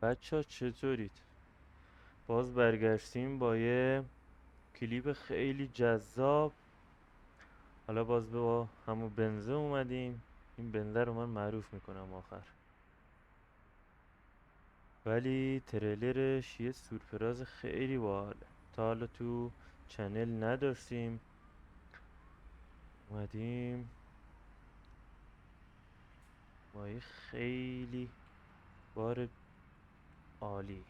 بچه ها چطورید؟ باز برگشتیم با یه کلیپ خیلی جذاب. حالا باز با همون بنزه اومدیم. این بنزه رو من معروف میکنم آخر، ولی تریلرش یه سورپرایز خیلی باحاله. تا حالا تو چنل نداشتیم، اومدیم با یه خیلی بار عالی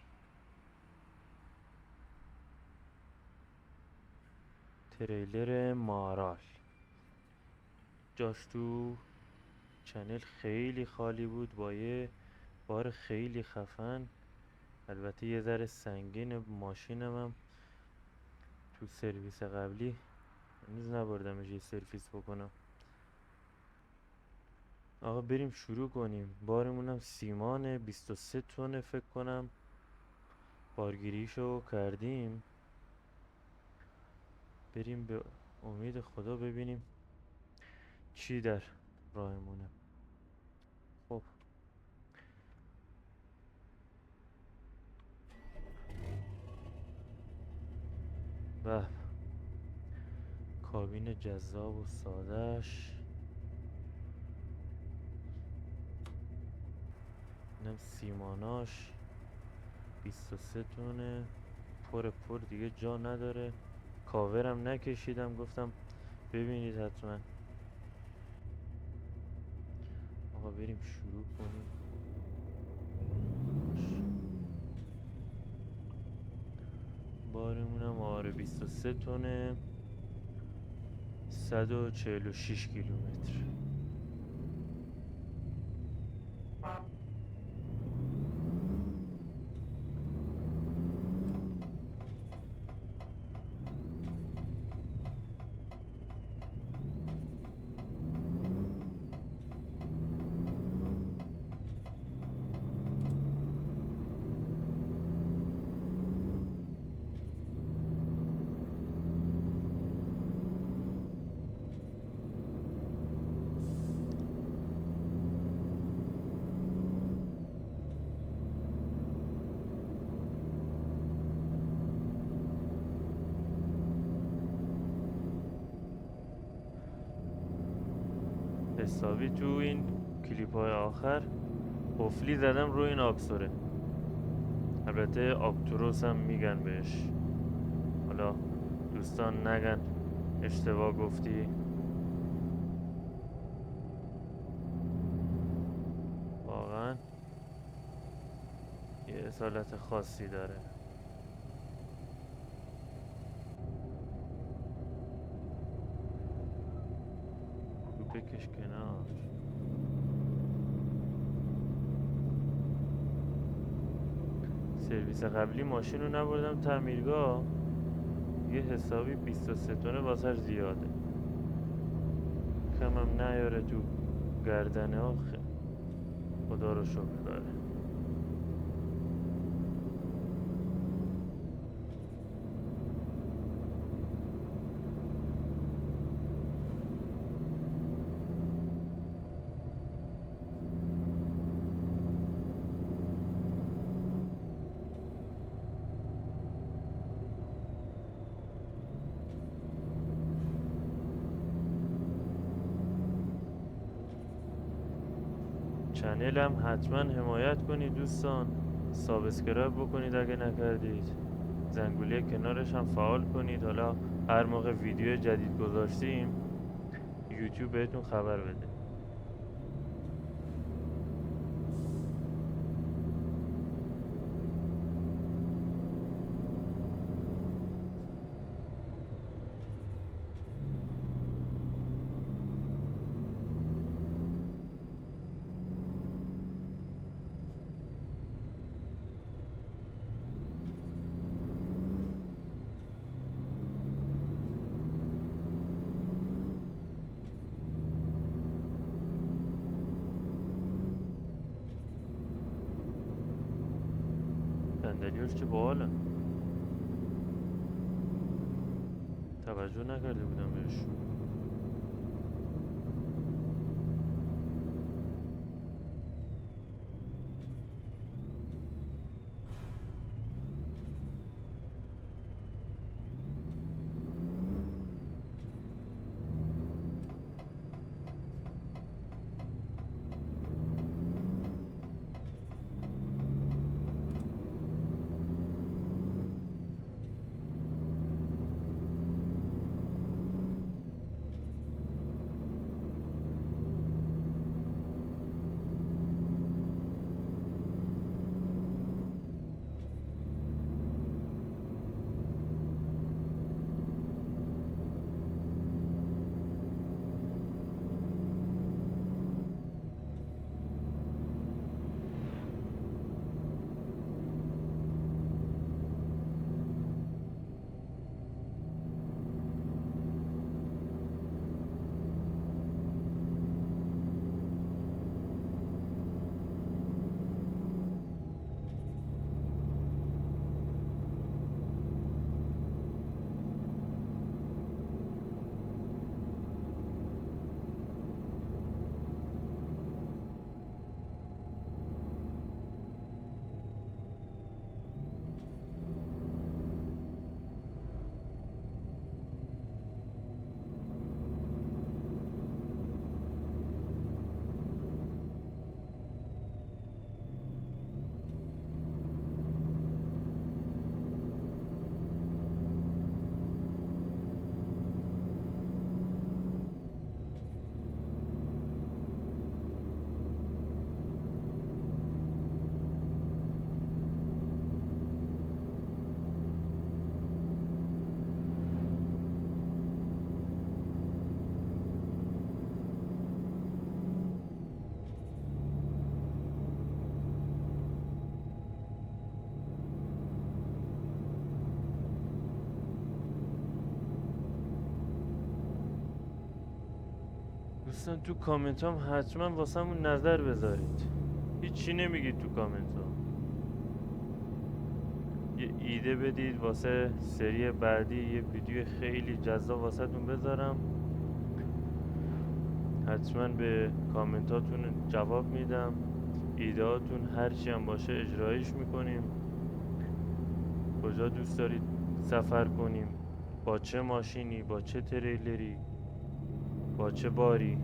تریلر مارال. جاش تو چنل خیلی خالی بود با یه بار خیلی خفن. البته یه ذره سنگین ماشینم هم تو سرویس قبلی هنوز نبردمش یه سرویس بکنم. آقا بریم شروع کنیم. بارمونم سیمانه 23 تونه فکر کنم. بارگیریشو کردیم، بریم به امید خدا ببینیم چی در راهمونه. خب و کابین جذاب و سادهش، اینم سیماناش 23 تونه، پر دیگه جا نداره. کاورم نکشیدم، گفتم ببینید حتما. آقا بریم شروع کنیم. بارمونم آره 23 تونه، 146 کیلومتر. حسابی تو این کلیپ های آخر قفلی زدم روی این آکسوره. البته آکتوروس هم میگن بهش، حالا دوستان نگن اشتباه گفتی. واقعا یه اصالت خاصی داره. بکش کنار. سرویس قبلی ماشین رو نبردم تعمیرگاه، یه حسابی 23 تونه واسش زیاده. کمم نیاره تو گردنه آخه، خدا رو شکر داره. چنلم حتما حمایت کنید دوستان، سابسکرایب بکنید اگه نکردید، زنگوله کنارش هم فعال کنید. حالا هر موقع ویدیو جدید گذاشتیم یوتیوب بهتون خبر بده. صندلیاش چه باحالن، توجه نکرده بودم بهش. دوستان تو کامنت هم حتما واسمون نظر بذارید. هیچی نمیگید تو کامنت ها. یه ایده بدید واسه سری بعدی، یه ویدیو خیلی جذاب واسه تون بذارم. حتما به کامنتاتون جواب میدم. ایدهاتون هرچی هم باشه اجرایش میکنیم. کجا دوست دارید سفر کنیم؟ با چه ماشینی؟ با چه تریلری؟ با چه باری؟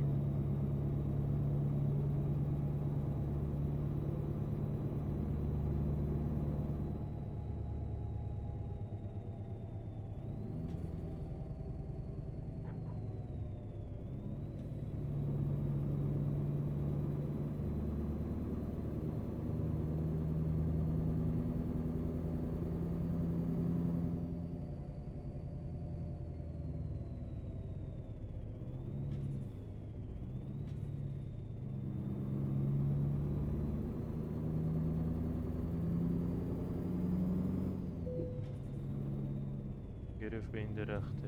گرفت به این درخته.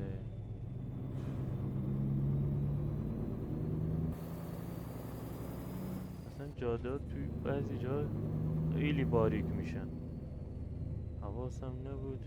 اصلا جاده توی بعضی جا خیلی باریک میشن. حواسم نبود.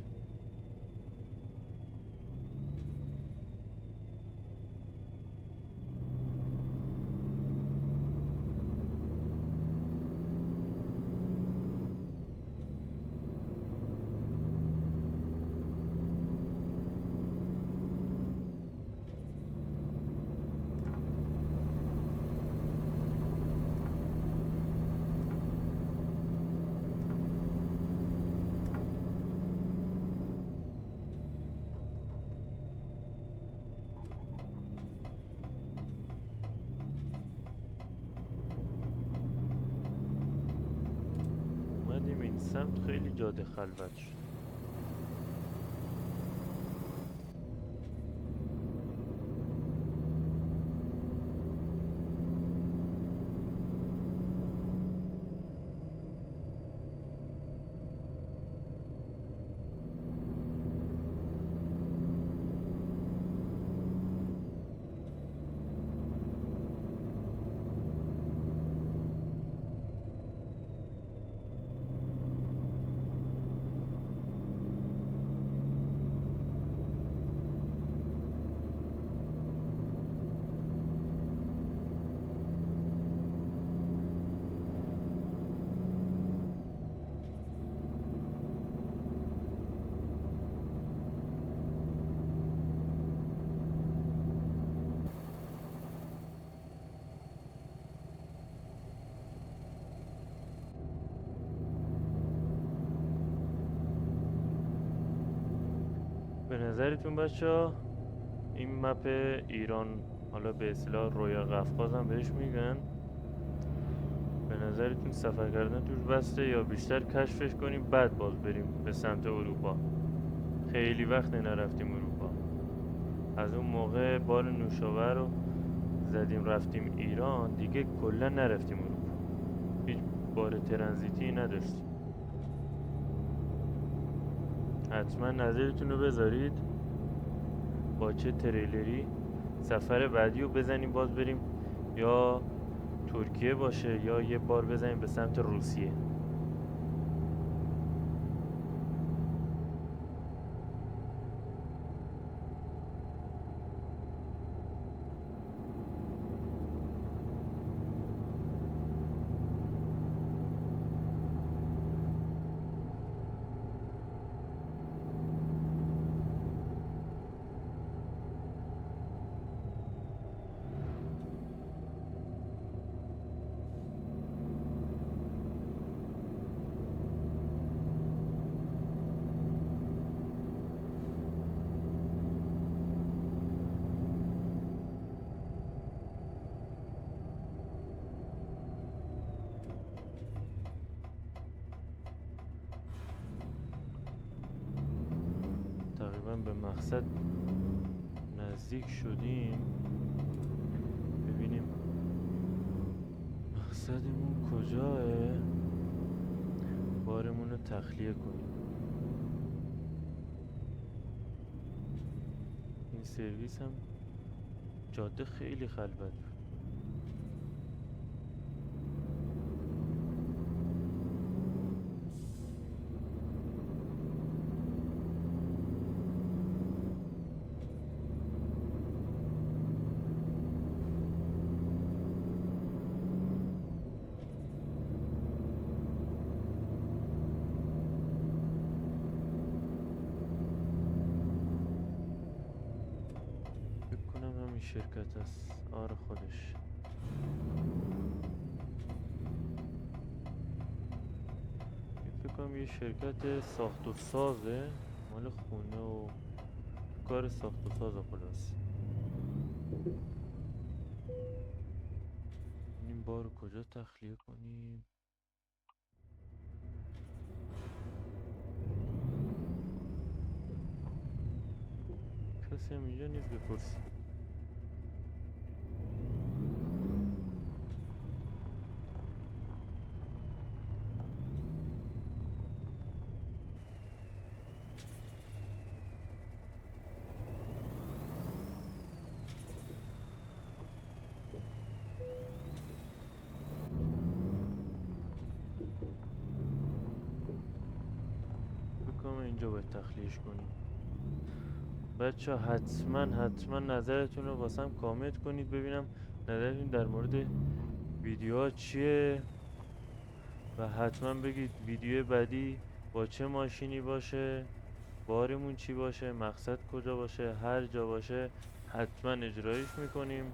اومدیم این سمت خیلی جاده خلوت شد. به نظرتون بچه این مپ ایران، حالا به اصطلاح رویا قفقاز هم بهش میگن، به نظرتون سفر کردن توش بسته یا بیشتر کشفش کنیم بعد باز بریم به سمت اروپا؟ خیلی وقت نرفتیم اروپا. از اون موقع بار نوشابه رو زدیم رفتیم ایران، دیگه کلا نرفتیم اروپا. هیچ بار ترنزیتی نداشتیم. حتما نظرتون رو بذارید با چه تریلری سفر بعدی رو بزنیم باز بریم، یا ترکیه باشه یا یه بار بزنیم به سمت روسیه. تقریبا به مقصد نزدیک شدیم. ببینیم مقصدمون کجاه، بارمون رو تخلیه کنیم. این سرویس هم جاده خیلی خلوت بود. این شرکت است. آره خودش. فکر کنم یه شرکت ساخت و سازه، مال خونه و کار ساخت و ساز خلاص. این بار رو کجا تخلیه کنیم؟ کسی هم اینجا نیست بپرسی. بکنم اینجا باید تخلیهش کنیم. بچه حتما نظرتون رو واسم کامنت کنید ببینم نظرتون در مورد ویدیوها چیه و حتما بگید ویدیو بعدی با چه ماشینی باشه، بارمون چی باشه، مقصد کجا باشه. هر جا باشه حتما اجرایش میکنیم.